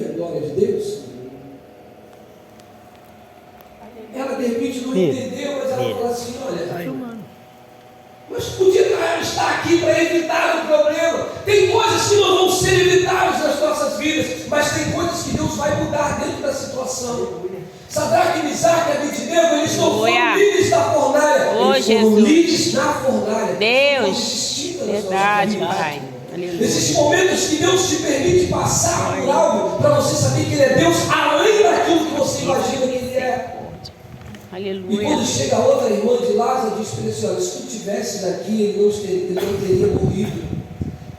ouvir a glória de Deus? Ela de repente não entendeu, mas ela falou assim, olha, mas podia estar aqui para evitar o problema. Tem coisas que não vão ser evitáveis nas nossas vidas, mas tem coisas que Deus vai mudar dentro da situação. Sadraque, Misaque e Abednego, eles não foram líderes da fornalha, eles foram líderes na fornalha. Deus, verdade, Pai. Existem momentos que Deus te permite passar por algo para você saber que Ele é Deus além daquilo que você imagina que Ele é. Aleluia. E quando chega a outra irmã de Lázaro, diz para ele assim, olha, se tu estivesse aqui, ele não teria morrido.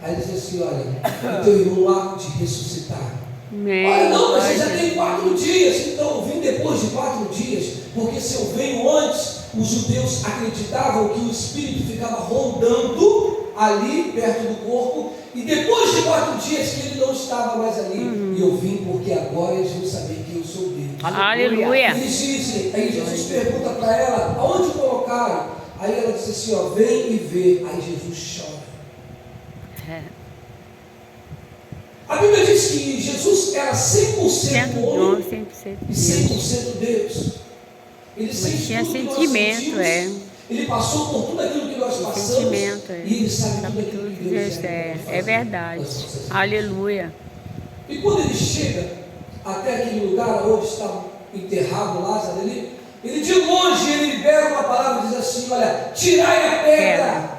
Aí ele diz assim, olha, o teu irmão há de ressuscitar. Olha, não, mas você já tem 4 dias, então eu vim depois de 4 dias, porque se eu venho antes, os judeus acreditavam que o Espírito ficava rondando ali, perto do corpo, e depois de 4 dias que ele não estava mais ali. E eu vim porque agora eles vão saber que eu sou Deus. Aleluia. Eles dizem, aí Jesus pergunta para ela, aonde colocaram? Aí ela disse assim, ó, vem e vê. Aí Jesus chora. A Bíblia diz que Jesus era 100% homem e 100% Deus. Ele sente tudo que nós sentimos. Ele passou por tudo aquilo que nós passamos. E ele sabe tudo aquilo que Deus é verdade. Aleluia. E quando ele chega até aquele lugar onde está enterrado Lázaro, ele de longe ele libera uma palavra e diz assim, olha, tirai a pedra.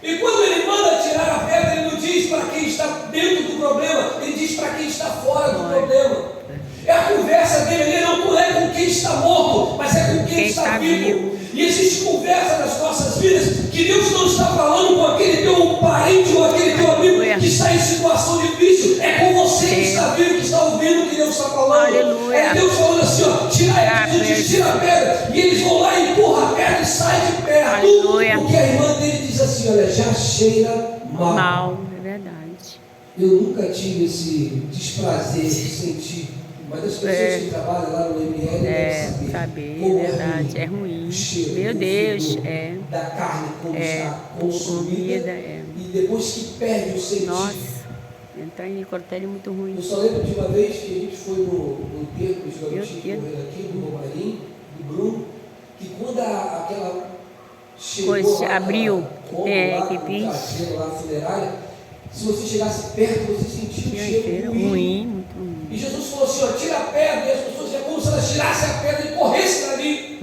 E quando ele manda tirar a pedra, ele não diz para quem está dentro do problema, ele diz para quem está fora do problema. É a conversa dele, não é com quem está morto, mas é com quem está vivo. E existe conversa nas nossas vidas que Deus não está falando com aquele teu parente ou aquele teu amigo que está em situação difícil. É com você que está vivo, que está ouvindo o que Deus está falando. Aleluia. É Deus falando assim, ó, tira a pedra. E eles vão lá e empurram a pedra e saem de perto. Aleluia. Porque a irmã dele diz assim, olha, já cheira mal. É verdade. Eu nunca tive esse desprazer de sentir. Mas as pessoas que trabalham lá no ML devem saber como verdade, é ruim. O cheiro, meu Deus, da carne como está consumida e depois que perde o sentido. Nossa, então em necrotério é muito ruim. Eu só lembro de uma vez que a gente foi no enterro dos garotinhos que morreram aqui, do Romarinho, do Bruno, que quando aquela chegou lá, abriu, que pinche lá na funerária, se você chegasse perto, você sentia um cheiro ruim, muito ruim. E Jesus falou assim, ó, tira a pedra, e as pessoas, é como se elas tirassem a pedra e corressem dali.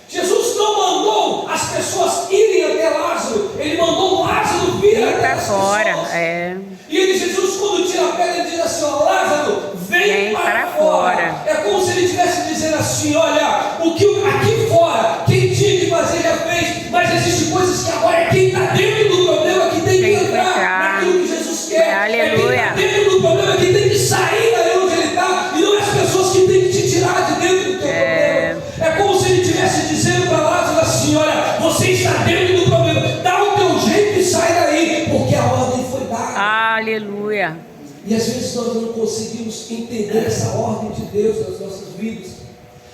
Jesus não mandou as pessoas irem até Lázaro, ele mandou Lázaro vir até as fora, pessoas. E Jesus, quando tira a pedra, ele diz assim, ó, Lázaro, vem para fora. É como se ele estivesse dizendo assim, olha, o que aqui fora, quem tinha que fazer já fez, mas existem coisas que agora é quem está dentro do problema que tem que entrar naquilo que Jesus quer. Aleluia. É quem está dentro do problema que tem que sair daí onde ele está, e não as pessoas que têm que te tirar de dentro do teu problema. É como se ele estivesse dizendo para Lázaro assim, olha, você está dentro do problema, dá o teu jeito e sai daí, porque a ordem foi dada. Aleluia. E às vezes nós não conseguimos entender essa ordem de Deus nas nossas vidas.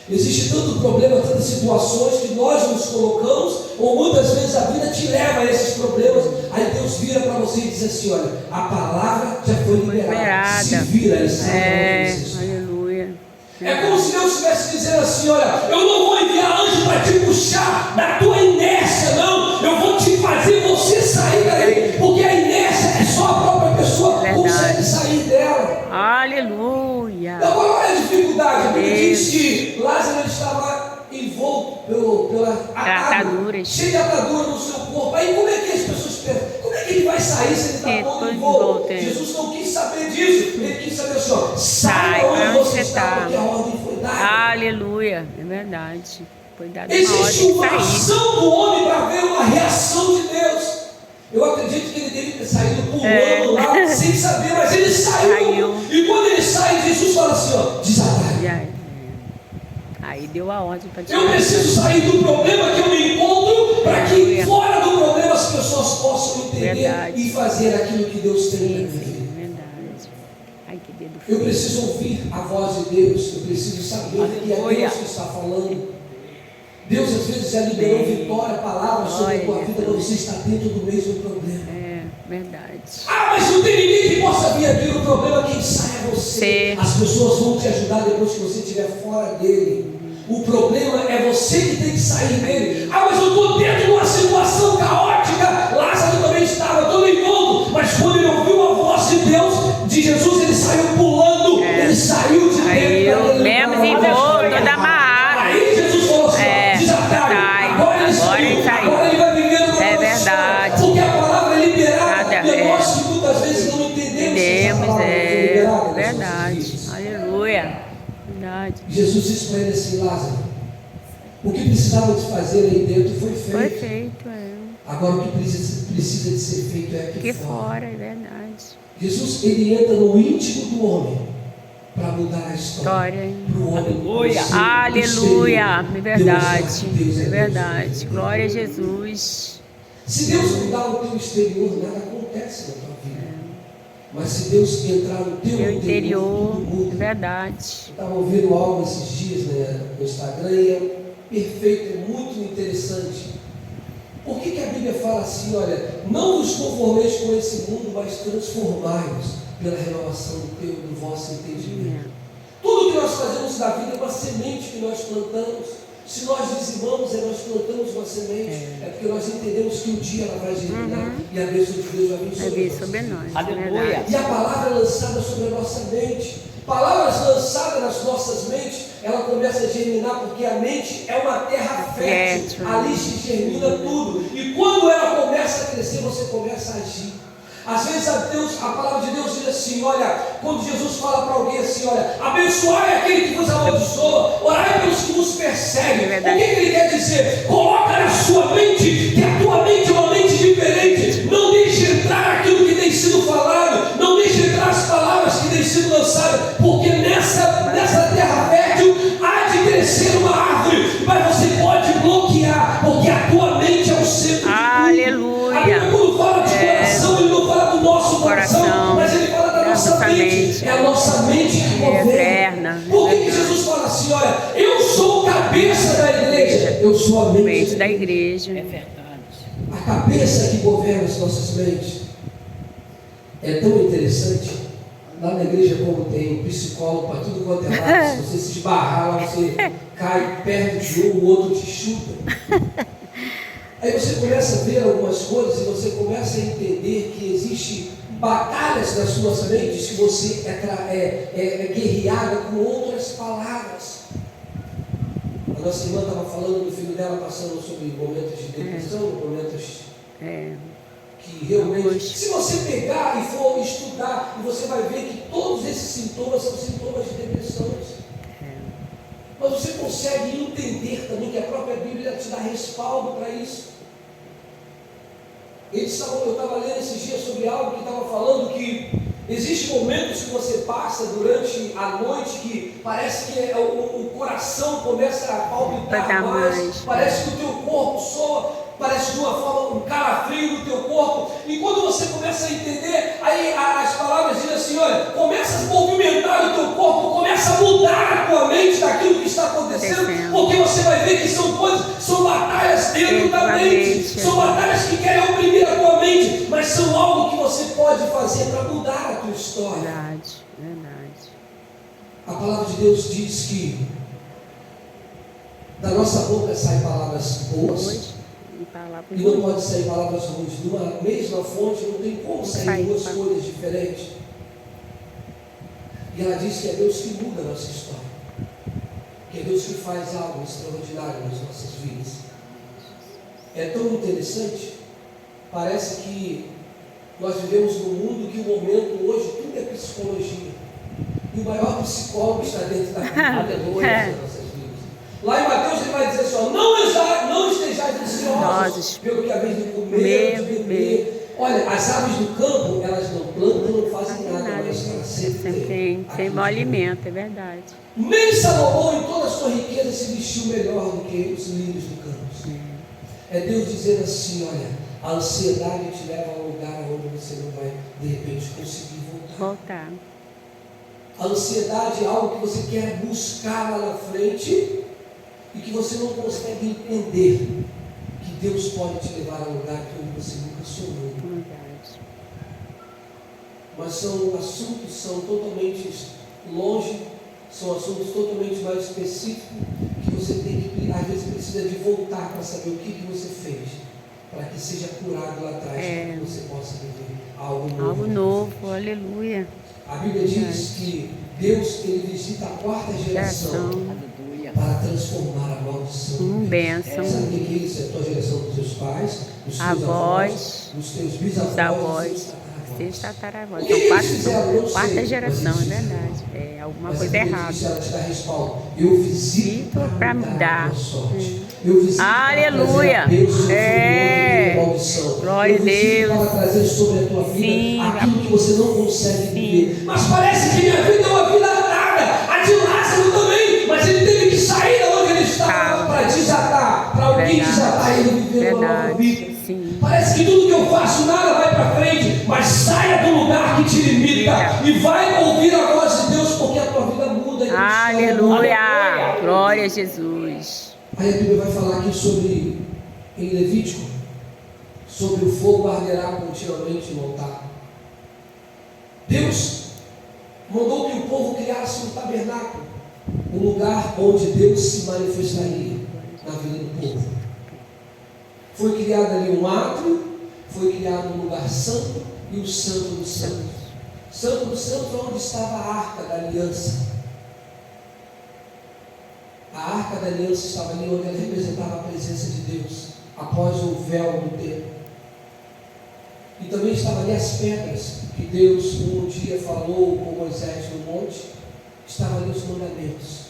Existe tanto problema, tantas situações que nós nos colocamos, ou muitas vezes a vida te leva a esses problemas. Aí Deus vira para você e diz assim, olha, a palavra já foi liberada. Se vira e sai. Aleluia. É como se Deus estivesse dizendo assim, olha, eu não vou enviar anjo para te puxar da tua inércia, não. Eu vou te fazer você sair daí, porque a inércia é só a própria pessoa que consegue sair dela. Aleluia. Agora olha a dificuldade, porque diz que Lázaro estava envolto pela atadura, cheio de atadura no seu corpo. Aí como é que as pessoas pensam? Como é que ele vai sair se ele está todo envolto? Jesus não quis saber disso, ele quis saber assim, ó, sai para onde você está, porque a ordem foi dada. Aleluia, é verdade. Foi dada uma Existe ordem uma ação do homem para ver uma reação de Deus. Eu acredito que ele deve ter saído pulando lá, sem saber, mas ele saiu. E quando ele sai, Jesus fala assim, ó, desatai. Aí deu a ordem para tirar. Eu preciso sair do problema que eu me encontro, para que fora do problema as pessoas possam entender e fazer aquilo que Deus tem para mim. Verdade. Ai, que dedo. Eu preciso ouvir a voz de Deus, eu preciso saber que é Deus que está falando. Deus às vezes já liberou vitória, palavras sobre a tua vida, mas você está dentro do mesmo problema. Verdade. Ah, mas não tem ninguém que possa vir aqui. você. As pessoas vão te ajudar depois que você estiver fora dele. O problema é você que tem que sair dele. Ah, mas eu estou dentro de uma situação caótica. Lázaro também estava todo envolto. Mas quando ele ouviu a voz de Deus, de Jesus, ele saiu pulando. Ele saiu de dentro. Aí eu mesmo desenvolvo toda amarrada. Aí Jesus falou assim: desatai. Agora ele saiu. Agora ele vai viver no É verdade. Porque a palavra é liberada. Nada, E nós que muitas vezes não entendemos essa palavra foi liberada. Verdade. Aleluia. Verdade. Jesus disse para ele assim: Lázaro, o que precisava de fazer aí dentro foi feito. Foi feito, Agora o que precisa de ser feito é Aqui aqui fora, é verdade. Jesus, ele entra no íntimo do homem para mudar a história. Para o homem. Aleluia. É verdade. Deus É verdade. Glória a Jesus. Se Deus mudar o teu exterior, nada acontece na tua vida. Mas se Deus entrar no teu Meu interior, tudo interior, muda. é verdade. Eu estava ouvindo algo esses dias, né, no Instagram, e é perfeito, é muito interessante. Por que a Bíblia fala assim, olha, não vos conformeis com esse mundo, mas transformai-vos pela renovação do vosso entendimento. Tudo que nós fazemos na vida é uma semente que nós plantamos. Se nós dizimamos, nós plantamos uma semente, é porque nós entendemos que um dia ela vai germinar e a bênção de Deus vai vir sobre nós. Aleluia. E a palavra é lançada sobre a nossa mente. Palavras lançadas nas nossas mentes, ela começa a germinar, porque a mente é uma terra fértil. Ali se germina tudo. E quando ela começa a crescer, você começa a agir. Às vezes a palavra de Deus diz assim, olha, quando Jesus fala para alguém assim, olha, abençoai aquele que vos amaldiçoa, orai pelos que vos perseguem. O que ele quer dizer? Coloca na sua mente, que a tua mente é uma mente diferente. Não deixe entrar aquilo que tem sido falado, não deixe entrar as palavras que têm sido lançadas, porque nessa terra fértil há de crescer uma árvore, mas você pode bloquear, porque a tua mente é o centro de tudo. Aleluia. A Bíblia, quando fala de coração, ele não fala do nosso coração, mas ele fala da nossa mente. É a nossa mente que governa. Por que Jesus fala assim, olha, eu sou o cabeça da igreja, eu sou a mente da igreja. É verdade. A cabeça que governa as nossas mentes. É tão interessante. Lá na igreja, como tem psicólogo para tudo quanto é lado, se você se esbarrar lá, você cai perto de um, o outro te chuta. Aí você começa a ver algumas coisas e você começa a entender que existe batalhas nas suas mentes que você é guerreada com outras palavras. A nossa irmã estava falando do filho dela passando sobre momentos de depressão, momentos que realmente, se você pegar e for estudar, você vai ver que todos esses sintomas são sintomas de depressões. Mas você consegue entender também que a própria Bíblia te dá respaldo para isso. Eu estava lendo esses dias sobre algo que estava falando que existem momentos que você passa durante a noite que parece que o coração começa a palpitar mais, parece que o teu corpo soa, parece de uma forma um calafrio no teu corpo, e quando você começa a entender, aí as palavras dizem assim, olha, começa a movimentar o teu corpo, começa a mudar a tua mente daquilo que está acontecendo, porque você vai ver que são coisas, são batalhas dentro da mente, são batalhas que querem oprimir a tua mente, mas são algo que você pode fazer para mudar a tua história. Verdade. A palavra de Deus diz que da nossa boca saem palavras boas, e não pode sair palavras ruins. De uma mesma fonte não tem como sair duas coisas diferentes. E ela diz que é Deus que muda a nossa história, que é Deus que faz algo extraordinário nas nossas vidas. É tão interessante, parece que nós vivemos num mundo que o momento hoje tudo é psicologia, e o maior psicólogo está dentro da Aleluia das nossas vidas. Lá em Mateus ele vai dizer assim, não estejais ansiosos pelo que haveis de comer, de beber. Olha, as aves do campo, elas não plantam, não fazem nada, mas elas sempre tem bom alimento, é verdade. Nem Salomão, em toda a sua riqueza, se vestiu melhor do que os lírios do campo. É Deus dizendo assim, olha, a ansiedade te leva a um lugar onde você não vai, de repente, conseguir voltar. A ansiedade é algo que você quer buscar lá na frente e que você não consegue entender que Deus pode te levar a um lugar que você nunca sonhou. Mas são assuntos, são totalmente longe, são assuntos totalmente mais específicos, que você tem que, às vezes, precisa de voltar para saber o que você fez, para que seja curado lá atrás, para que você possa viver algo novo. Algo novo, aleluia. A Bíblia diz que Deus, ele visita a quarta geração para transformar a maldição. Bênção. Sabe o que é isso? É a tua geração dos teus pais, dos teus avós, dos teus bisavós, seus tataravós. O que São eles fizeram? Eu não quarta sei, geração, mas é eles verdade. É alguma Mas coisa a Bíblia errada. diz, ela te dá respaldo. Eu visito Para mudar mudar. a tua sorte. Eu visito Aleluia. para trazer a bênção É. sobre a maldição. Glória Eu a visito Deus. para trazer sobre a tua vida Sim. aquilo que você não consegue viver. Mas parece que minha vida é uma vida nada. A de Lázaro também. Mas ele teve que sair de onde ele estava para desatar. Para alguém Verdade. desatar ele viver uma nova Verdade. vida. Sim. Parece que tudo que eu faço nada vai para frente, mas saia do lugar que te limita e vai ouvir a voz de Deus, porque a tua vida muda. Aleluia. Glória a Jesus. Aí a Bíblia vai falar aqui sobre, em Levítico, sobre o fogo arderá continuamente no altar. Deus mandou que o povo criasse um tabernáculo, um lugar onde Deus se manifestaria na vida do povo. Foi criado ali um átrio, foi criado um lugar santo e o santo dos santos. Santo dos santos é onde estava a arca da aliança. A arca da aliança estava ali onde ela representava a presença de Deus, após o véu do templo. E também estavam ali as pedras que Deus um dia falou com Moisés no monte, estavam ali os mandamentos.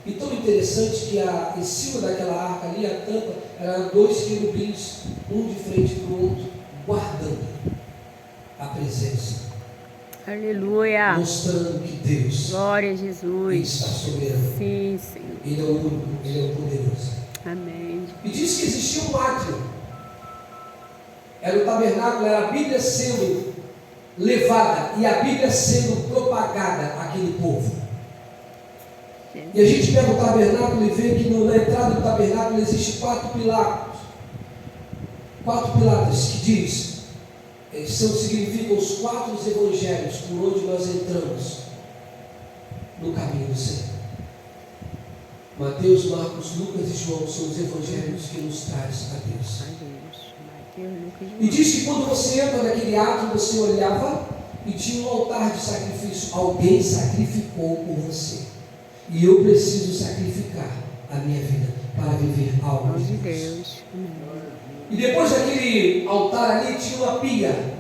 E tão interessante que em cima daquela arca ali, a tampa, eram 2 querubins, um de frente para o outro, guardando a presença. Aleluia. Mostrando que Deus, Glória a Ele Jesus. está soberano. Sim, Senhor. Ele é o único, Ele é o poderoso. Amém. E diz que existia um átrio. Era o tabernáculo, era a Bíblia sendo levada e a Bíblia sendo propagada àquele povo. E a gente pega o tabernáculo e vê que na entrada do tabernáculo existe 4 pilares. 4 pilares que diz, significam os 4 evangelhos por onde nós entramos no caminho do Senhor. Mateus, Marcos, Lucas e João são os evangelhos que nos trazem a Deus. E diz que quando você entra naquele ato, você olhava e tinha um altar de sacrifício. Alguém sacrificou por você. E eu preciso sacrificar a minha vida para viver algo de Deus. E depois daquele altar ali tinha uma pia,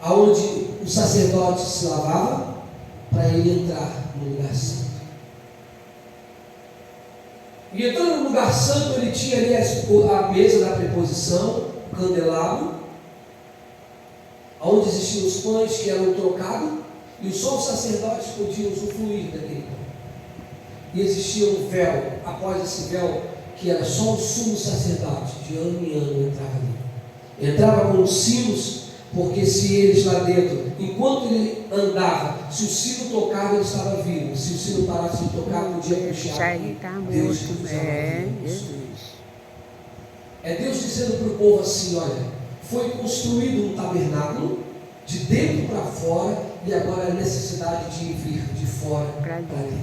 aonde o sacerdote se lavava para ele entrar no lugar santo. E entrando no lugar santo, ele tinha ali a mesa da preposição, o candelabro, onde existiam os pães que eram trocados, e só os sacerdotes podiam usufruir daquele pão. E existia um véu, após esse véu, que era só o sumo sacerdote, de ano em ano entrava ali. Entrava com os sinos, porque se eles lá dentro, enquanto ele andava, se o sino tocava, ele estava vivo. Se o sino parasse de tocar, podia puxar. Deus Jesus. É Deus dizendo para o povo assim: olha, foi construído um tabernáculo de dentro para fora, e agora a necessidade de vir de fora para dentro,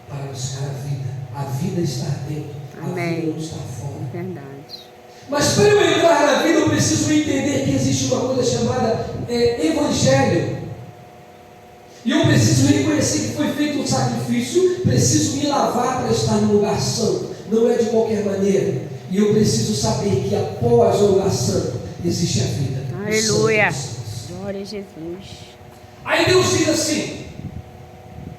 para buscar a vida. A vida está dentro, Amém. A vida não está fora. Verdade. Mas para eu entrar na vida, eu preciso entender que existe uma coisa chamada evangelho. E eu preciso reconhecer que foi feito um sacrifício, preciso me lavar para estar no lugar santo. Não é de qualquer maneira. E eu preciso saber que após o lugar santo existe a vida. Aleluia. Glória a Jesus. Aí Deus diz assim: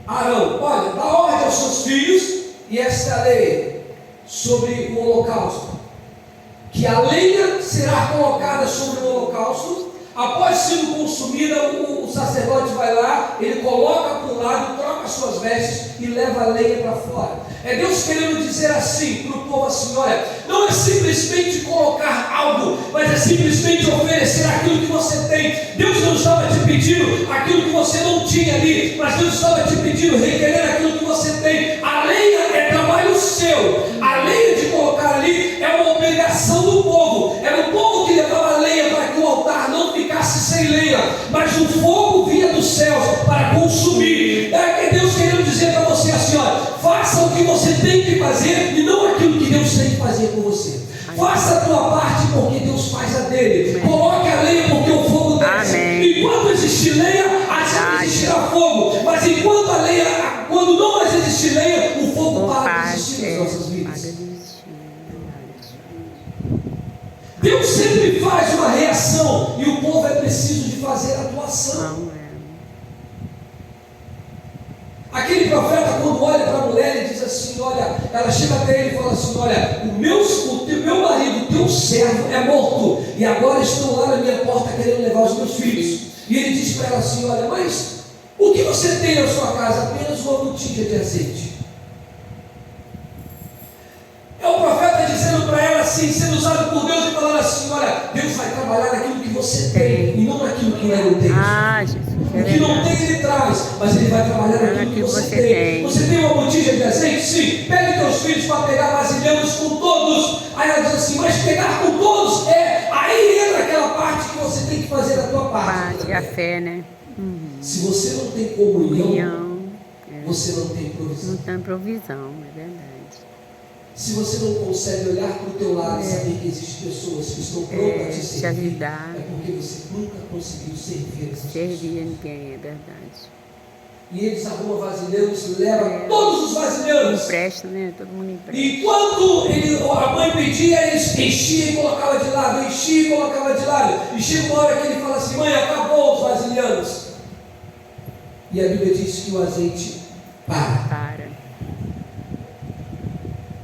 Arão, olha, dá ordem aos seus filhos, e esta é a lei sobre o holocausto, que a lenha será colocada sobre o holocausto. Após sendo consumida, o sacerdote vai lá, ele coloca para um lado, troca as suas vestes e leva a lenha para fora. É Deus querendo dizer assim para o povo assim: olha, não é simplesmente colocar algo, mas é simplesmente oferecer aquilo que você tem. Deus não estava te pedindo aquilo que você não tinha ali, mas Deus estava te pedindo, requerendo aquilo que você tem. A lenha é trabalho seu, a lenha de colocar ali é uma obrigação do povo. Era o povo que levava a lenha para que o altar não ficasse sem lenha, mas o fogo vinha dos céus para fazer e não aquilo que Deus tem que fazer com você. Faça a tua parte porque Deus faz a dele. Coloque a lenha porque o fogo desce. Enquanto existir lenha, assim existirá fogo. Mas enquanto a lenha, quando não mais existir lenha, o fogo para de existir nas nossas vidas. Deus sempre faz uma reação e o povo é preciso de fazer a atuação. Aquele profeta, quando olha para a mulher, ele diz assim: olha, ela chega até ele e fala assim: olha, o meu marido, o teu servo é morto, e agora estão lá na minha porta querendo levar os meus filhos. E ele diz para ela assim: olha, mas o que você tem na sua casa? Apenas uma botija de azeite. É o profeta dizendo para ela assim, sendo usado por Deus, e falando assim: olha, Deus vai trabalhar naquilo que você tem, e não naquilo que ele não tem. O que não tem ele traz, mas ele vai trabalhar naquilo que você tem. Você tem uma botija de azeite? Sim. Pegue teus filhos para pegar vasilhames com todos. Aí ela diz assim: mas pegar com todos aí entra aquela parte que você tem que fazer a tua parte. A fé, né? Se você não tem comunhão, você não tem provisão. Não tem provisão, é verdade. Se você não consegue olhar para o teu lado e saber que existem pessoas que estão prontas a te servir, é porque você nunca conseguiu servir essas pessoas. Ninguém, é verdade. E eles arrumam vasilhames, levam todos os vasilhames. Empresta, né? Todo mundo empresta. Enquanto a mãe pedia, eles enchiam e colocavam de lado, enchiam e colocavam de lado. E chega uma hora que ele fala assim: mãe, acabou os vasilhames. E a Bíblia diz que o azeite para.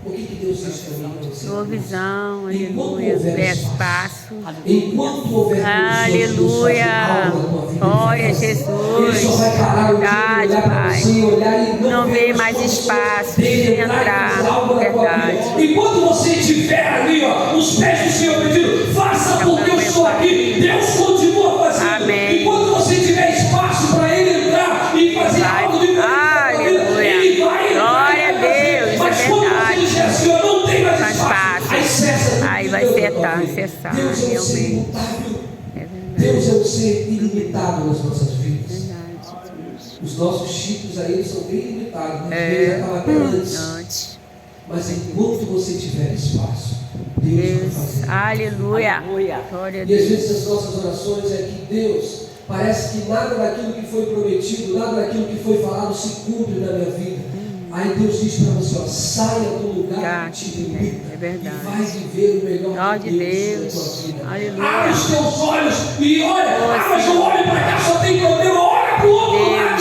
O que Deus diz para mim, para você? Sua visão, aleluia, espaço. Enquanto houver aleluia, glória a Jesus, verdade, Pai. Não vê mais espaço de entrar, verdade. Enquanto você estiver ali, os pés do Senhor pedindo: faça porque eu estou aqui, Deus continua fazendo. Amém. Enquanto você tiver espaço para Ele entrar e fazer algo diferente, Ele vai entrar. Glória a Deus, mas é quando verdade. você disser assim: eu não tenho mais espaço, aí cessa. Aí vai cessar, Deus é um ser realmente. imutável. É verdade. Deus é um ser ilimitado nas nossas vidas. Verdade, Deus. Os nossos chifres a Ele são bem limitados, mas Deus acaba até antes. Mas enquanto você tiver espaço, Deus vai fazer. Aleluia. Glória a E às Deus. vezes as nossas orações é que Deus, parece que nada daquilo que foi prometido, nada daquilo que foi falado se cumpre na minha vida. Aí Deus diz para você: saia do lugar que te limita, é verdade. e vai viver o melhor de Deus na tua vida. Aleluia. Abre os teus olhos e olha: mas eu olho para cá, só tem problema. Olha para o outro lado.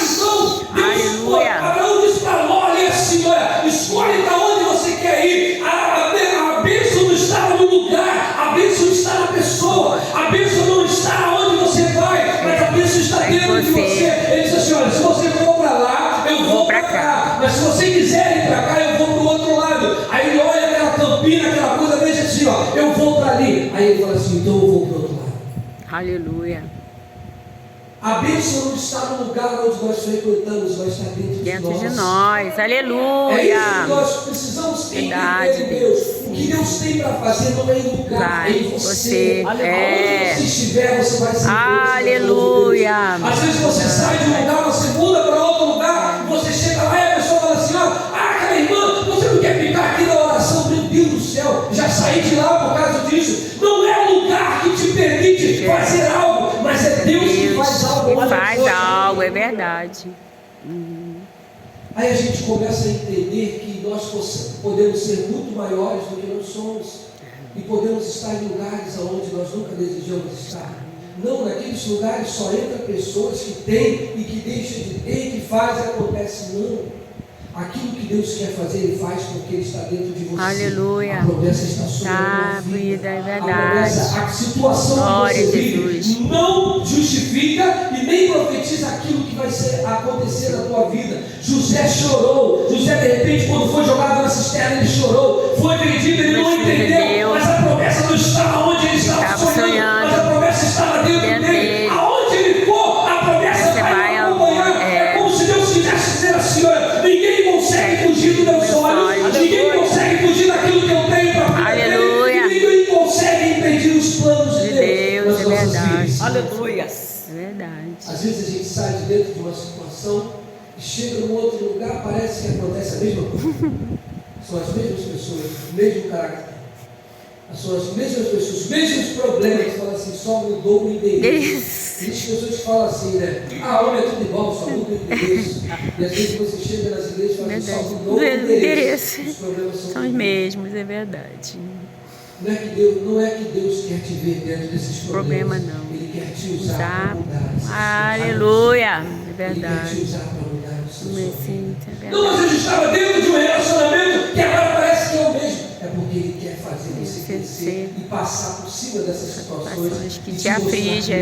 Então, Abraão disse para Ló ali assim: olha, escolhe para onde você quer ir. A bênção não está no lugar, a bênção está na pessoa. A bênção não está onde você vai, mas a bênção está dentro de você. Ele diz assim: olha, se você for para lá, eu vou para cá. Mas se você quiser ir para cá, eu vou para o outro lado. Aí ele olha aquela campina, aquela coisa, veja assim: eu vou para ali. Aí ele fala assim: então eu vou para o outro lado. Aleluia. A bênção não está no lugar onde nós frequentamos, mas está dentro de nós. Aleluia. É isso que nós precisamos entender, Deus. O que Deus tem para fazer não é em lugar, é em você. Aonde você estiver, você vai ser. Aleluia. Às vezes você sai de um lugar, você muda para outro lugar, você chega lá e a pessoa fala assim: aquela irmã, você não quer ficar aqui na oração? Meu Deus do céu, já saí de lá por causa disso. Não é o lugar que te permite fazer algo, mas é Deus que faz algo. Faz algo, é verdade. Aí a gente começa a entender que nós podemos ser muito maiores do que nós somos e podemos estar em lugares onde nós nunca desejamos estar. Não, naqueles lugares só entram pessoas que têm e que deixam de ter e que fazem, acontece. Não. Aquilo que Deus quer fazer, Ele faz porque Ele está dentro de você. Aleluia. A promessa está sobre a tua vida. É verdade. A promessa, a situação Glória que você a vive Jesus. não justifica e nem profetiza aquilo que vai acontecer na tua vida. José chorou. José, de repente, quando foi jogado na cisterna, ele chorou. Foi vendido, ele não entendeu. Mas a promessa não estava onde ele estava sonhando. Mas a promessa estava dentro dele. Aonde ele for, a promessa vai acompanhar. É como se Deus quisesse dizer assim: olha, ninguém consegue fugir do meu sonho, ninguém consegue fugir daquilo que eu tenho para fazer. Aleluia. Ninguém consegue impedir os planos de Deus. É verdade. Aleluia. É verdade. Às vezes a gente sai de dentro de uma situação e chega num outro lugar, parece que acontece a mesma coisa. São as mesmas pessoas, o mesmo caráter. São as mesmas pessoas, os mesmos problemas. Fala assim, só mudou o endereço. Existem pessoas que falam assim, né? Homem é tudo igual, só muda o endereço. E às vezes você chega nas igrejas e fala assim, só mudou o endereço. Os problemas são os mesmos, é verdade. Não é que Deus quer te ver dentro desses problemas. Problema não. Ele quer te usar para mudar. Aleluia, é verdade. Ele quer te usar para mudar os seus Sim, é verdade. Não, mas eu estava dentro de um relacionamento que agora parece que é o mesmo. É porque Ele quer fazer você crescer e passar por cima dessas situações que te afligem.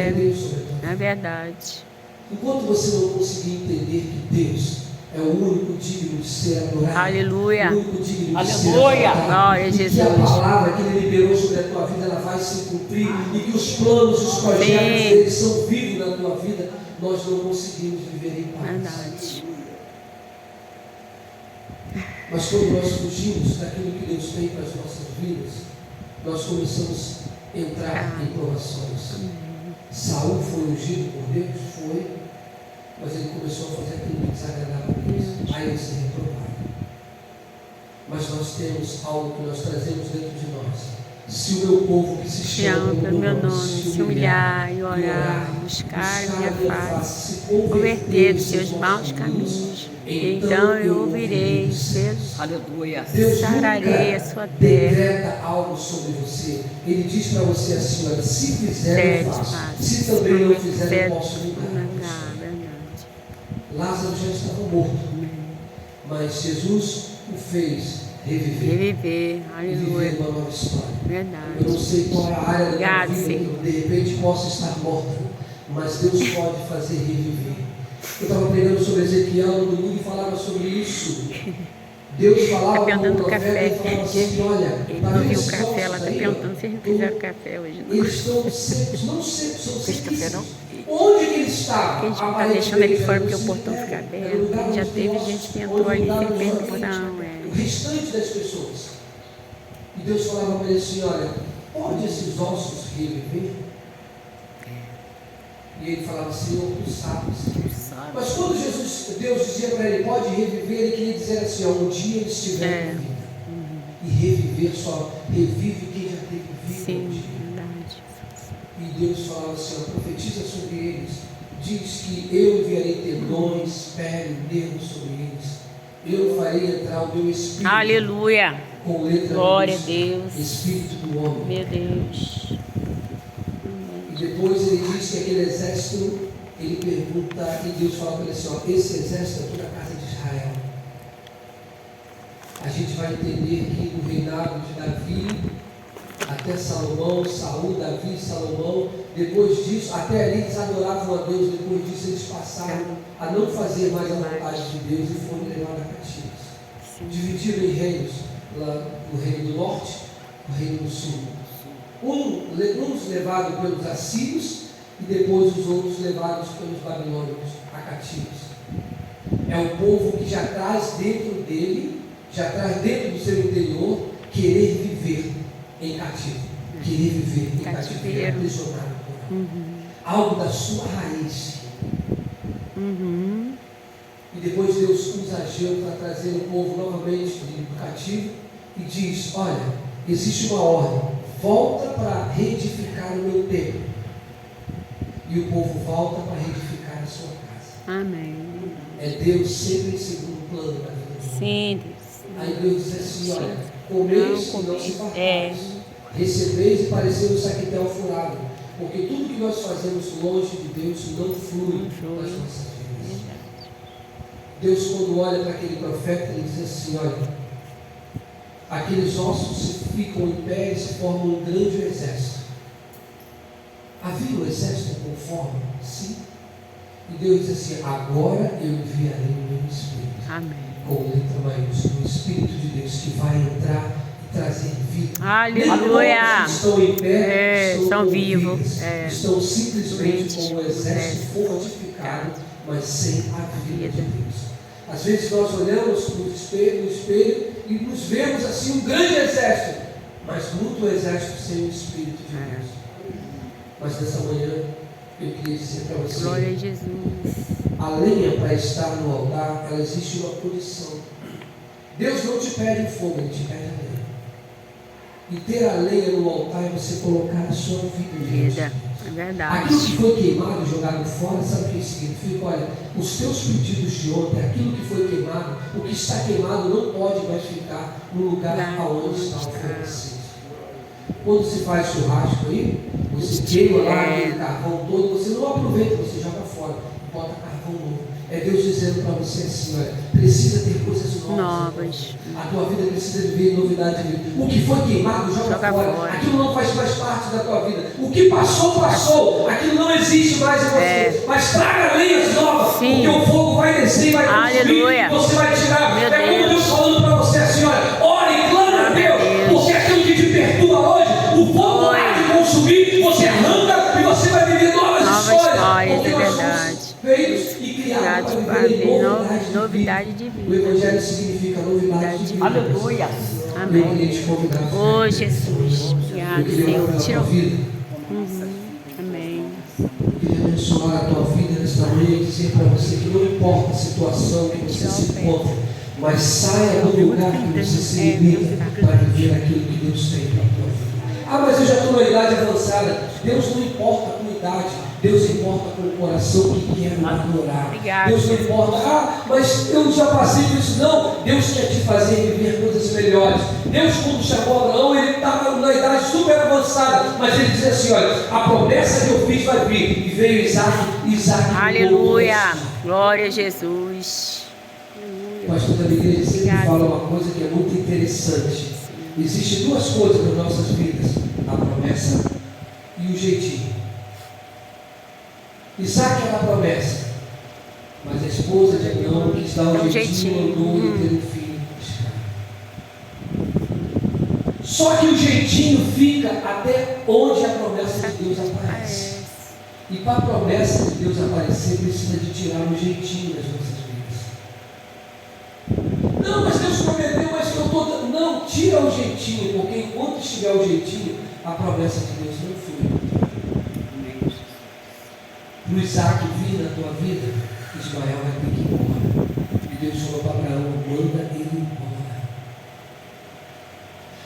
É verdade. Enquanto você não conseguir entender que Deus é o único digno de ser adorado. Aleluia. O único digno de Aleluia. ser adorado. Glória a E Jesus. que a palavra que Ele liberou sobre a tua vida, ela vai se cumprir. E que os planos, os projetos dele são vivos na tua vida. Nós não conseguimos viver em paz. Verdade. Mas quando nós fugimos daquilo que Deus tem para as nossas vidas, nós começamos a entrar em provações. Saul foi ungido por Deus? Foi. Mas ele começou a fazer aquilo que desagradava a Deus. Aí ele se reprovava. Mas nós temos algo que nós trazemos dentro de nós. Se o meu povo que se chama pelo meu nome se humilhar e orar, buscar a minha face, converter dos seus maus caminhos, então eu ouvirei, aleluia, sararei a sua terra. Decreta algo sobre você. Ele diz para você assim, olha, se fizer eu faço, se também não fizer eu posso mudar. Lázaro já estava morto, mas Jesus o fez reviver, aleluia. Viver uma nova história. Verdade. Eu não sei qual é a área da tua vida que de repente possa estar morta, mas Deus pode fazer reviver. Eu estava pregando sobre Ezequiel no domingo e falava sobre isso. Deus falava com o profeta e falava assim, olha, ele não viu o café, ela está perguntando se eles fizeram café hoje. Eles estão secos, não secos, são sequíssimos. Onde que eles estavam? A gente está deixando ele fora porque o portão fica aberto. Já teve gente que entrou ali sem permissão. O restante das pessoas. E Deus falava para ele assim, olha, pode esses ossos reviver? E ele falava, Senhor, tu sabes. Mas quando Deus dizia para ele, pode reviver, ele queria dizer assim, um dia eles tiveram vida. E reviver só, revive quem já teve vida. Sim, e Deus falava assim, profetiza sobre eles, diz que eu enviarei tendões, pele, nervos sobre eles. Eu farei entrar o meu espírito. Aleluia. Com letra glória luz, a Deus. Espírito do homem. Meu Deus. E depois ele diz que aquele exército, ele pergunta, e Deus fala para ele assim, esse exército é toda a casa de Israel. A gente vai entender que no reinado de Davi, até Salomão, Saul, Davi, Salomão, depois disso, até ali eles adoravam a Deus, depois disso eles passaram a não fazer mais a vontade de Deus e foram levados cativos. Dividiram em reinos, lá no reino do norte, o reino do sul. Uns levados pelos assírios e depois os outros levados pelos babilônicos a cativos. É o povo que já traz dentro dele, já traz dentro do seu interior, querer viver em cativo, querer viver em cativeiro, aprisionado por algo da sua raiz. E depois Deus usa Ageu para trazer o povo novamente do cativo e diz, olha, existe uma ordem, volta para reedificar o meu templo. E o povo volta para reedificar a sua casa. Amém. É Deus sempre em segundo plano na vida do Sim, Aí Deus diz assim, olha, comeis e não se fartais, recebeis e pareceu um saquetel furado, porque tudo que nós fazemos longe de Deus não flui nas nossas vidas. Deus, quando olha para aquele profeta, ele diz assim, olha, aqueles ossos ficam em pé e se formam um grande exército. Havia um exército com forma? Sim. E Deus diz assim, agora eu enviarei o meu Espírito. Amém. Com letra maiúscula, o Espírito de Deus que vai entrar e trazer vida. Aleluia! Estão em pé, estão vivos. Estão simplesmente com o exército fortificado, mas sem a vida de Deus. Às vezes nós olhamos no espelho e nos vemos assim um grande exército, mas muito exército sem o Espírito de Deus. Mas nessa manhã eu queria dizer para você, glória a Jesus. A lenha para estar no altar, ela existe uma condição. Deus não te pede o fogo, Ele te pede a lenha. E ter a lenha no altar é você colocar a sua vida diante de Deus. É verdade. Aquilo que foi queimado e jogado fora, sabe o que significa? Olha, os teus pedidos de ontem, aquilo que foi queimado, o que está queimado não pode mais ficar no lugar aonde está oferecido. Quando se faz churrasco aí, você queima lá aquele carvão todo, você não aproveita, você joga fora, bota carvão novo. É Deus dizendo para você assim, olha, precisa ter coisas novas. A tua vida precisa viver novidade de vida. O que foi queimado, joga fora. Aquilo não faz mais parte da tua vida. O que passou, passou. Aquilo não existe mais em você. Mas traga lenhas novas, porque o fogo vai descer e vai consumir. Você vai tirar. É como Deus falando para você assim, olha, ore e clame a Deus, porque aquilo que te perturba hoje, o fogo vai te consumir, você arranca e você vai viver novas histórias. É verdade. Feitos e criados para viver novidade de vida. O Evangelho significa novidade de vida. Aleluia. Amém. Eu queria te convidar. Ô Jesus, obrigado, Senhor. Tira vida. Amém. Eu queria abençoar a tua vida nesta manhã e dizer para você que não importa a situação que você se encontra, mas saia do lugar que você se limita para viver aquilo que Deus tem para a tua vida. Ah, mas eu já estou na idade avançada. Deus não importa a tua idade. Deus importa com o coração que quer adorar. Deus não importa, mas eu já passei por isso. Não, Deus quer te fazer viver coisas melhores. Deus, quando chamou Abraão, ele estava na idade super avançada, mas ele dizia assim, olha, a promessa que eu fiz vai vir. E veio Isaac. Aleluia, glória a Jesus. O pastor da igreja sempre fala uma coisa que é muito interessante. Existem duas coisas nas nossas vidas, a promessa e o jeitinho. Isaac era a promessa, mas a esposa de Abraão quis dar um jeitinho, mandou ele ter um filho. Só que o jeitinho fica até onde a promessa de Deus aparece. E para a promessa de Deus aparecer, precisa de tirar o jeitinho das nossas vidas. Não, mas Deus prometeu, mas eu estou... Não, tira o jeitinho, porque enquanto estiver o jeitinho, a promessa de Deus não flui. Para o Isaac vir na tua vida, Ismael vai ter que ir embora. E Deus falou para Abraão, manda ele embora.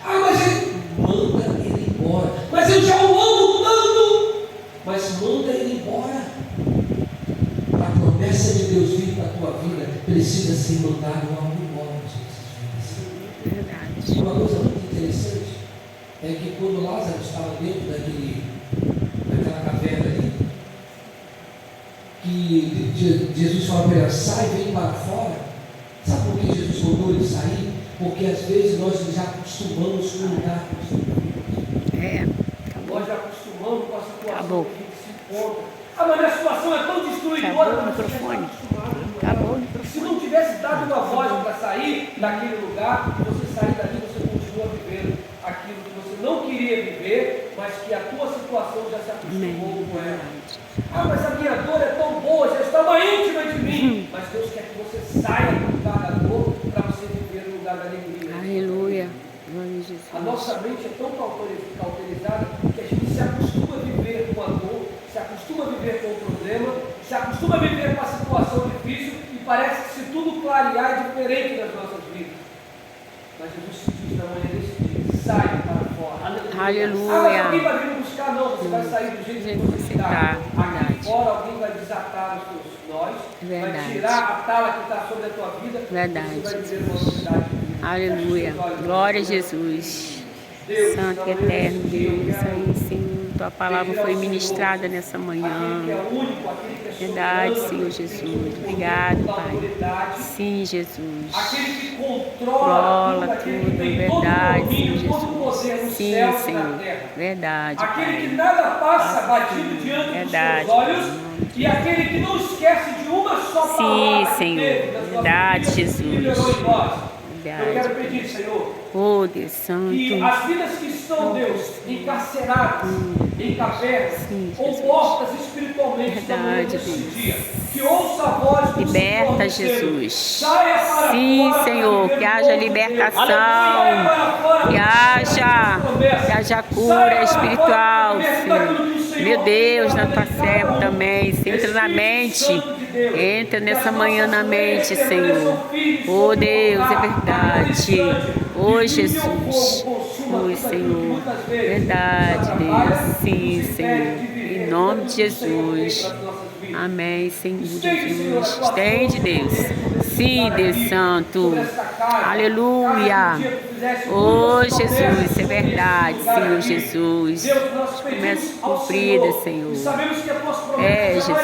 Ah, mas ele... Manda ele embora. Mas eu já o amo tanto. Mas manda ele embora. Para a promessa de Deus vir para a tua vida, precisa ser mandado algo embora nas nossas vidas. Verdade. Uma coisa muito interessante é que quando Lázaro estava dentro daquela caverna ali, que Jesus falou para ele, sai, vem para fora. Sabe por que Jesus mandou ele sair? Porque às vezes nós já acostumamos com o lugar. Nós já acostumamos com a situação que a gente se encontra. Ah, mas a situação é tão destruidora. Acabou o microfone. Acabou o microfone. Se não tivesse dado uma voz para sair daquele lugar, você sair dali, você continua vivendo aquilo que você não queria viver, mas que a tua situação já se acostumou com ela. Ah, mas a minha dor é tão boa, já estava íntima de mim. Mas Deus quer que você saia do lugar da dor para você viver no lugar da alegria. Aleluia. A nossa mente é tão cauterizada que a gente se acostuma a viver com a dor, se acostuma a viver com o problema, se acostuma a viver com a situação difícil e parece que se tudo clarear é diferente das nossas vidas. Mas Jesus se diz na manhã desse dia, sai para fora. Aleluia. Ah, mas alguém vai vir me buscar? Não, você vai sair do jeito que você está. Aqui fora alguém vai desatar os teus nós, vai tirar a tala que está sobre a tua vida. Verdade. E você vai viver uma novidade de vida. Aleluia. Glória a Jesus. Santo e eterno Deus, isso aí, Senhor. Tua palavra foi ministrada nessa manhã. Verdade, Senhor Jesus. Obrigado, Pai. Sim, Jesus. Controla tudo. Verdade, Senhor Jesus. Sim, Senhor. Verdade, Pai. Aquele que nada passa batido diante dos seus olhos e aquele que não esquece de uma só palavra. Sim, Senhor. Verdade, Jesus. Eu quero pedir, Senhor, Oh, Deus Santo. E as vidas que estão, Deus, encarceradas, em cavernas, Sim, ou Jesus. mortas espiritualmente Verdade, nesse Deus. dia, que ouça a voz do Liberta, Senhor dizendo, Jesus. saia para Sim, fora, Senhor, para que viver o haja novo de Deus. libertação, Saia para fora, que haja cura espiritual, Senhor. Meu Deus, na tua serva também, entra na mente, entra nessa manhã na mente, Senhor. Oh, Deus, é verdade. Oh, Jesus. Oh, Senhor. Verdade, Deus. Sim, Senhor. Em nome de Jesus. Amém, Senhor Jesus. Estende, Deus. Sim, Deus Santo. Aleluia. Oh, Jesus, é verdade, Senhor Jesus. Promessas cumpridas, Senhor. É, Jesus.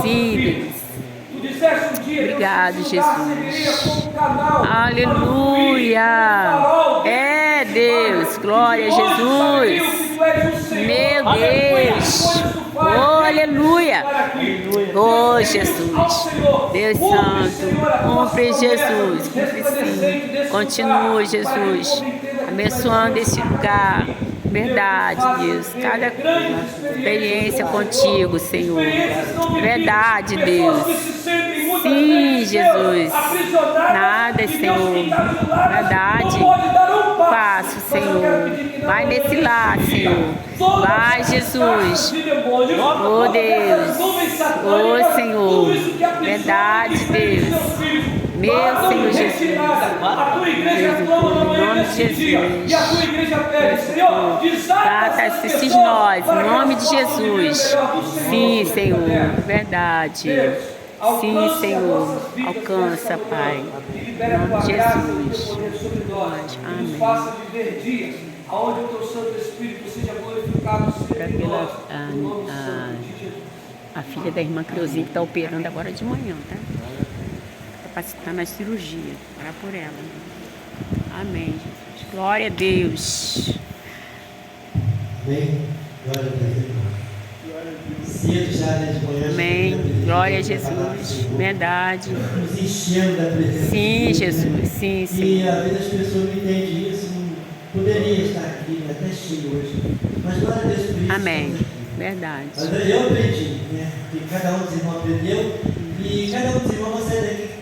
Sim, Deus. Obrigado, Jesus. Aleluia. É, Deus. Glória a Jesus. Meu Deus. Oh, aleluia. Oh, Jesus. Deus Santo. Cumpre, Jesus. Cumpre sim. Continue, Jesus. Abençoando esse lugar. Verdade, Deus. Cada experiência contigo, Senhor. Verdade, Deus. Sim, Jesus. Nada, Senhor. Verdade. Passo, Senhor. Vai nesse lar, Senhor. Vai, Jesus. Oh, Deus. Oh, Senhor. Verdade, Deus. Meu Senhor Jesus. Deus, em nome de Jesus. Trata esses nós, em nome de Jesus. Sim, Senhor. Verdade. Sim, Senhor. Alcança, Pai. Em nome de Jesus. Amém. Faça viver dias onde o teu Santo Espírito seja glorificado sempre em nós. A filha da irmã Creuzinha que está operando agora de manhã, tá? Está na cirurgia. Orar por ela. Amém, Jesus. Glória a Deus. Amém. Glória a Deus. Cedo já, né, de manhã. Amém. Glória a Jesus. Verdade. Nos enchendo da presença. Sim, Jesus. Sim, sim. E às vezes as pessoas não entendem isso. Não poderia estar aqui, né, até cheio hoje. Mas glória a Deus por isso. Amém. Verdade. Mas eu aprendi, né? Que cada um dos irmãos aprendeu. E cada um dos irmãos vai sair daqui.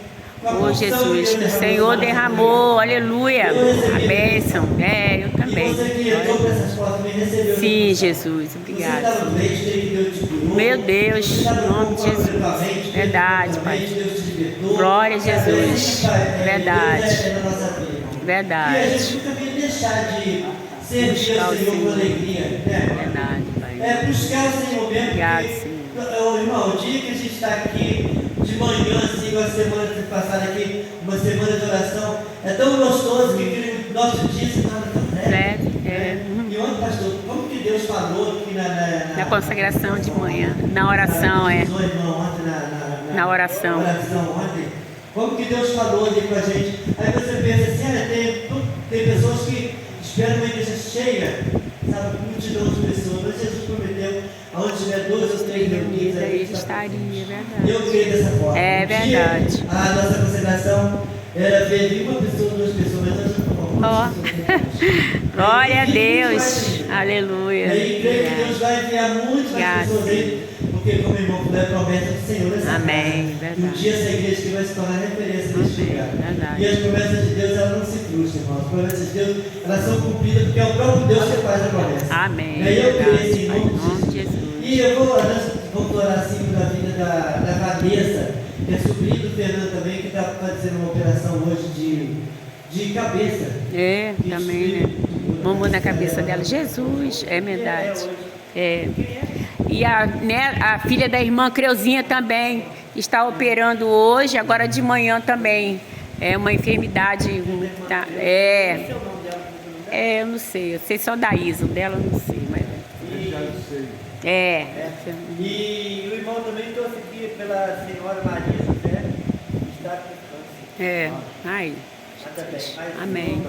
Oh, Jesus, que o Senhor derramou, aleluia, a bênção. É, eu também. Sim, Jesus, obrigado. Meu Deus, em nome de Jesus. Verdade, Pai. Glória a Jesus. Verdade. Verdade. Buscar o Senhor. Verdade, Pai. Buscar o Senhor mesmo. Obrigado, Senhor. Irmão, o dia que a gente está aqui de manhã, assim, uma semana passada aqui, uma semana de oração, é tão gostoso que o nosso dia se torna tão leve. E ontem, pastor, como que Deus falou aqui na consagração de manhã, na oração, na oração. Ontem, como que Deus falou ali com a gente? Aí você pensa assim, tem pessoas que esperam uma igreja cheia, sabe, multidão de pessoas, mas Jesus prometeu, aonde tiver 2 ou 3 reunidos, aí estaria, é verdade. Eu creio dessa forma. É verdade. A nossa consagração era ver uma pessoa, 2 pessoas, mas nós oh. Glória a Deus. Aleluia. E aí creio que Deus vai enviar muitas pessoas aí, porque como irmão falou, é promessa do Senhor. Amém. Verdade. Um dia essa igreja que vai se tornar referência nesse lugar. Verdade. E as promessas de Deus, elas não se frustram, irmãos. As promessas de Deus, elas são cumpridas porque é o próprio Deus que faz a promessa. Amém. E aí eu creio em nome de Jesus. E eu vou orar assim pela vida da Vanessa, que é sobrinha do Fernando também, que está fazendo uma operação hoje de cabeça. É, também, né? Mamou na cabeça dela. Jesus, é verdade. É. E a filha da irmã Creuzinha também está operando hoje, agora de manhã também. É uma enfermidade. Eu não sei. Eu sei só da Isa, dela eu não sei, mas. E o irmão também trouxe aqui pela senhora Maria José, está com câncer. Ai. Amém.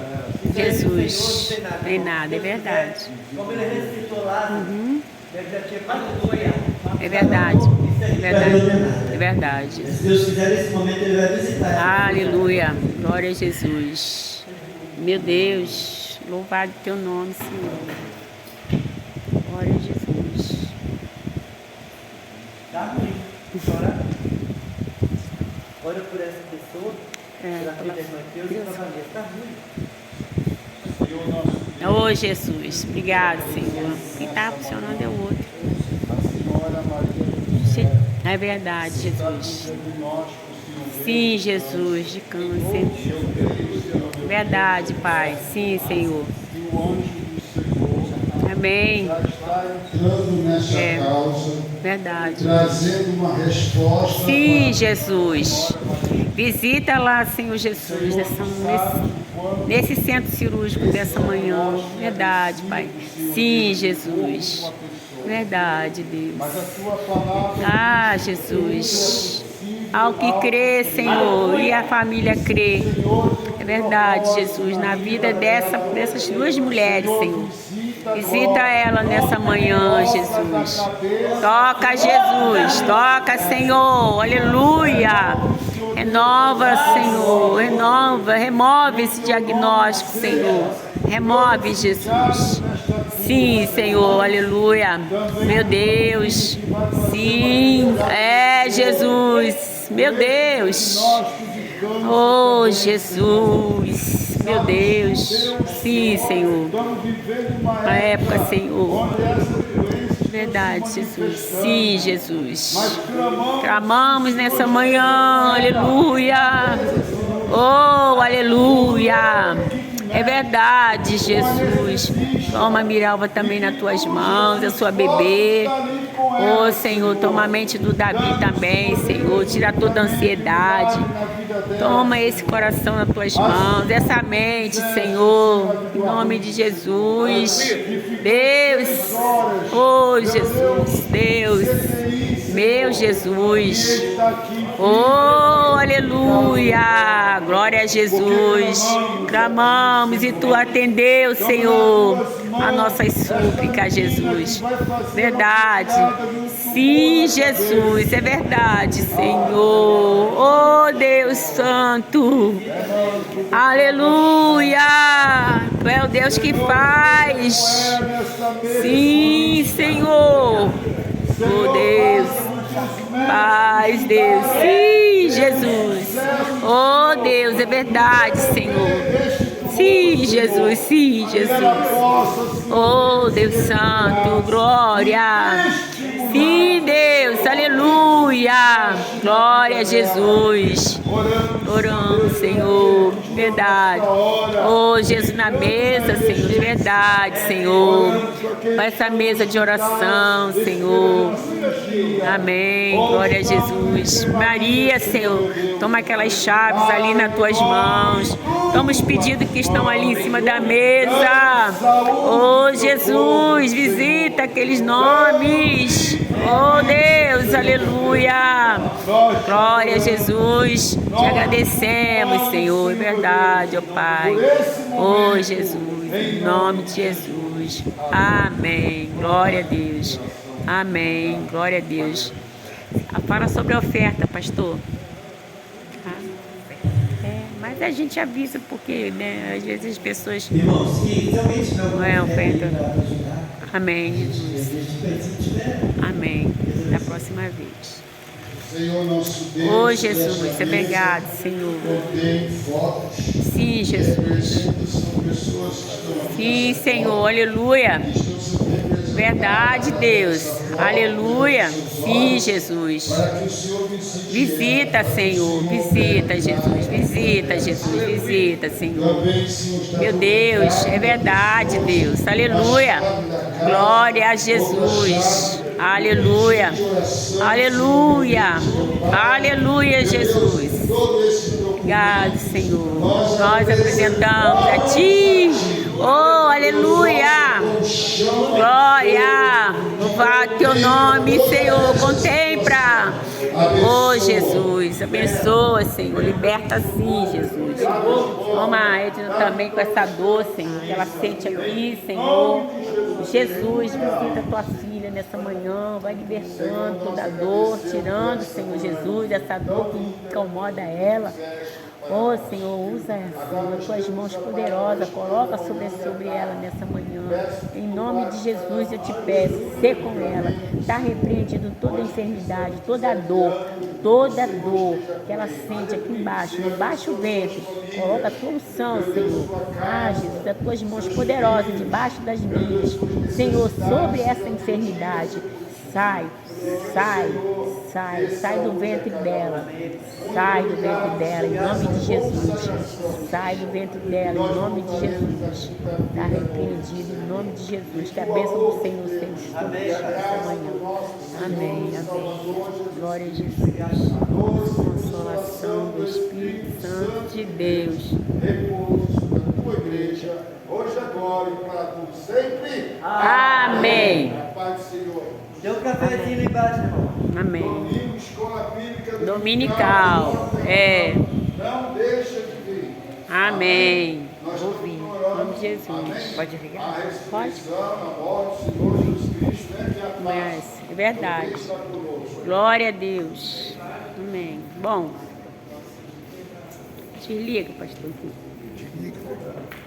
Jesus. Nem nada, é verdade. Como ele ressuscitou lá, ele já tinha é verdade. É verdade. É verdade. Se Deus quiser, nesse momento ele vai visitar. Aleluia. Glória a Jesus. Meu Deus, louvado teu nome, Senhor. Glória a Jesus. Tá ruim. Ora. Ora por essa pessoa. Pela vida de Mateus e pela Vanessa. Tá ruim. Ô Jesus, obrigado, Senhor. Quem está funcionando é o outro. É verdade, Jesus. Sim, Jesus, de câncer. Verdade, Pai. Sim, Senhor. Amém. Entrando nessa causa, Verdade. trazendo uma resposta. Sim, Jesus. Visita lá, Senhor Jesus, nesse centro cirúrgico dessa manhã. Verdade, Pai. Sim, Jesus. Verdade, Deus. Ah, Jesus. Ao que crê, Senhor, e a família crê. É verdade, Jesus. Na vida dessas duas mulheres, Senhor. Visita ela nessa manhã, Jesus. Toca, Jesus. Toca, Senhor. Aleluia. Renova, Senhor. Renova. Remove esse diagnóstico, Senhor. Remove, Jesus. Sim, Senhor. Aleluia. Meu Deus. Sim. É, Jesus. Meu Deus. Oh, Jesus. Meu Deus. Sim, Senhor. A época, Senhor. Verdade, Jesus. Sim, Jesus. Clamamos nessa manhã. Aleluia. Oh, aleluia. É verdade, Jesus. Toma a Miralva também nas tuas mãos, a sua bebê. Oh, Senhor, toma a mente do Davi também, Senhor. Tira toda a ansiedade. Toma esse coração nas tuas mãos, essa mente, Senhor. Em nome de Jesus. Deus. Oh, Jesus. Deus. Meu Jesus. Oh, aleluia. Glória a Jesus. Clamamos e tu atendeu, Senhor, a nossas súplicas, Jesus. Verdade. Sim, Jesus. É verdade, Senhor. Oh, Deus Santo. Aleluia. Tu é o Deus que faz. Sim, Senhor. Oh, Deus. Paz, Deus. Sim, Jesus. Oh, Deus, é verdade, Senhor. Sim, Jesus. Sim, Jesus. Oh, Deus Santo. Glória. Sim, Deus. Aleluia. Glória a Jesus. Oramos, Senhor. Verdade. Oh, Jesus, na mesa, Senhor. De verdade, Senhor. Para essa mesa de oração, Senhor. Amém. Glória a Jesus. Maria, Senhor. Toma aquelas chaves ali nas tuas mãos. Toma os pedidos que estão ali em cima da mesa. Oh, Jesus. Visita aqueles nomes. Oh, Deus. Aleluia. Glória a Jesus. Te agradecemos, Senhor. É verdade, ó Pai. Oh, Jesus. Em nome de Jesus. Amém. Glória a Deus. Amém. Glória a Deus. Fala sobre a oferta, pastor. Mas a gente avisa porque, né, às vezes as pessoas... Irmãos, que realmente não é oferta. Amém, Jesus. Amém. Da próxima vez. Senhor nosso Deus, oh, Jesus, obrigado, Senhor. Sim, Jesus. Sim, Senhor, aleluia. Verdade, Deus. Aleluia. Sim, Jesus. Visita, Senhor. Visita, Jesus. Visita, Jesus. Visita, Senhor. Meu Deus, é verdade, Deus. Aleluia. Glória a Jesus. Aleluia. Aleluia. Aleluia, Jesus. Obrigado, Senhor. Nós apresentamos a Ti. Oh, aleluia. Glória. Louvado Teu nome, Senhor. Contempla. Oh, Jesus. Abençoa, Senhor. Liberta sim, Jesus. Toma a Edna também com essa dor, Senhor, que ela sente aqui, Senhor. Jesus, visita Tua filha. filha nessa manhã, vai libertando toda dor, tirando, Senhor Jesus, essa dor que incomoda ela. Oh, Senhor, usa as tuas mãos poderosas, coloca sobre ela nessa manhã. Em nome de Jesus eu te peço, sê com ela. Está repreendido toda enfermidade, toda dor que ela sente aqui embaixo, no baixo ventre. Coloca a tua unção, Senhor. Ah, Jesus, as tuas mãos poderosas debaixo das minhas. Senhor, sobre essa enfermidade. Sai do ventre dela. Sai do ventre dela, em nome de Jesus. Sai do ventre dela, em nome de Jesus. Está repreendido, em nome de Jesus. Que a bênção do Senhor seja sobre essa manhã. Amém, amém. Glória a Jesus. Consolação do Espírito Santo de Deus. Repouso da tua igreja, hoje, agora e para tudo sempre. Amém. A paz do Senhor. Deu um cafezinho lá embaixo, irmão. Amém. Domingo, escola bíblica Dominical. É. Não deixa de vir. Amém. Nós Vou estamos vir. Em orando. nome de Jesus. Amém? Pode ligar? A Pode? ressurreição, a morte do Senhor Jesus Cristo, né? Que é a paz. Mas é verdade. Deus está conosco. Glória a Deus. Amém. Bom. Desliga, pastor.